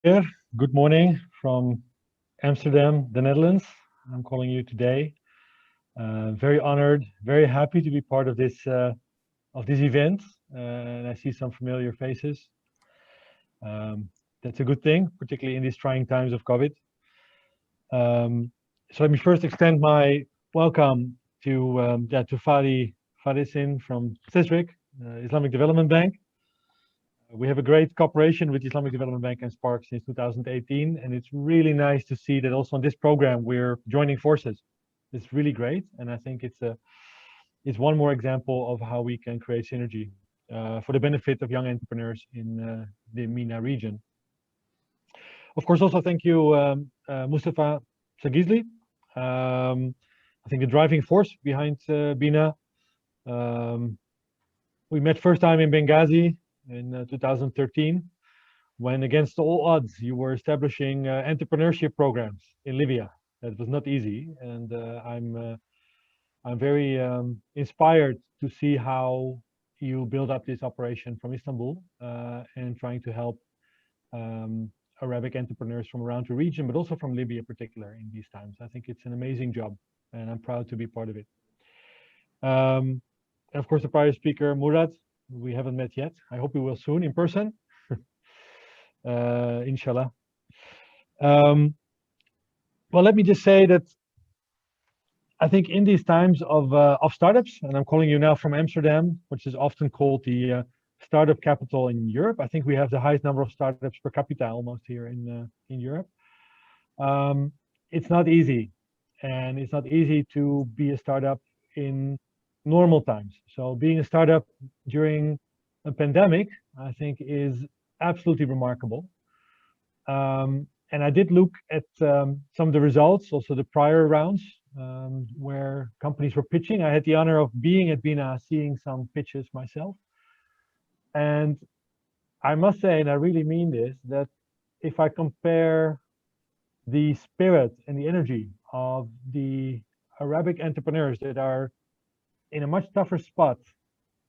Here. Good morning from Amsterdam, the Netherlands. I'm calling you today. Very honored, very happy to be part of this event, and I see some familiar faces. Um, that's a good thing, particularly in these trying times of COVID. So let me first extend my welcome to Fadisin from CISRIC, Islamic Development Bank. We have a great cooperation with Islamic Development Bank and Spark since 2018, and it's really nice to see that also on this program we're joining forces. It's really great, and I think it's one more example of how we can create synergy for the benefit of young entrepreneurs in the MENA region. Of course, also thank you, Mustafa Sagizli. I think the driving force behind BINA. Um, we met first time in Benghazi in 2013, when against all odds you were establishing entrepreneurship programs in Libya. That was not easy, and I'm very inspired to see how you build up this operation from Istanbul and trying to help um, Arabic entrepreneurs from around the region, but also from Libya in particular in these times. I think it's an amazing job, and I'm proud to be part of it. Um, and of course, the prior speaker, Murad, we haven't met yet. I hope we will soon in person, inshallah. Um, well, let me just say that I think in these times of startups, and I'm calling you now from Amsterdam, which is often called the startup capital in Europe. I think we have the highest number of startups per capita almost here in Europe. It's not easy, and it's not easy to be a startup in normal times. So being a startup during a pandemic, I think, is absolutely remarkable. And I did look at some of the results, also the prior rounds, where companies were pitching. I had the honor of being at Bina, seeing some pitches myself. And I must say, and I really mean this, that if I compare the spirit and the energy of the Arabic entrepreneurs that are in a much tougher spot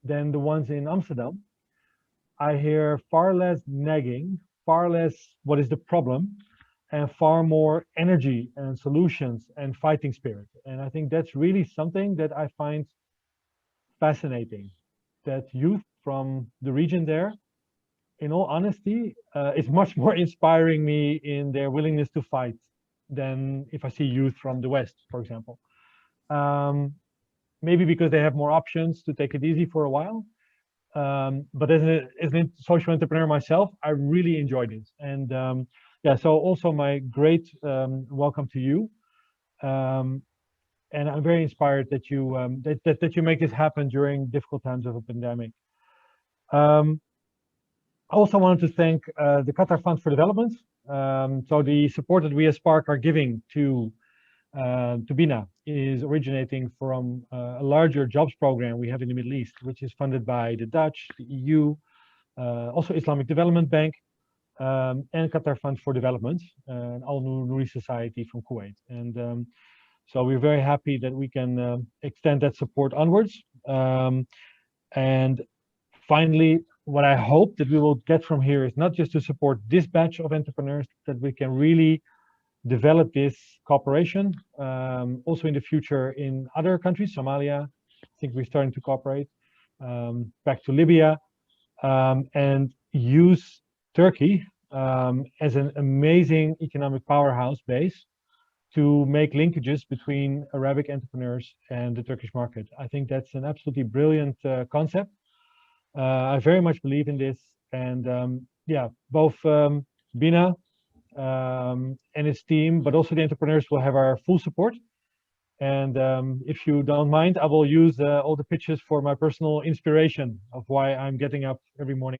than the ones in Amsterdam, I hear far less nagging, far less what is the problem, and far more energy and solutions and fighting spirit. And I think that's really something that I find fascinating. That youth from the region there, in all honesty, is much more inspiring me in their willingness to fight than if I see youth from the West, for example. Maybe because they have more options to take it easy for a while. But as a social entrepreneur myself, I really enjoy this. And yeah, so also my great welcome to you. And I'm very inspired that you make this happen during difficult times of a pandemic. I also wanted to thank the Qatar Fund for Development. So the support that we as Spark are giving to BINA is originating from a larger jobs program we have in the Middle East, which is funded by the Dutch, the EU, also Islamic Development Bank, and Qatar Fund for Development, and Al Nouri Society from Kuwait. And so we're very happy that we can extend that support onwards. And finally, what I hope that we will get from here is not just to support this batch of entrepreneurs, that we can really develop this cooperation also in the future in other countries. Somalia, I think we're starting to cooperate, back to Libya, and use Turkey as an amazing economic powerhouse base to make linkages between Arabic entrepreneurs and the Turkish market. I think that's an absolutely brilliant concept. I very much believe in this, and yeah, both Bina and his team, but also the entrepreneurs will have our full support. And if you don't mind, I will use all the pitches for my personal inspiration of why I'm getting up every morning.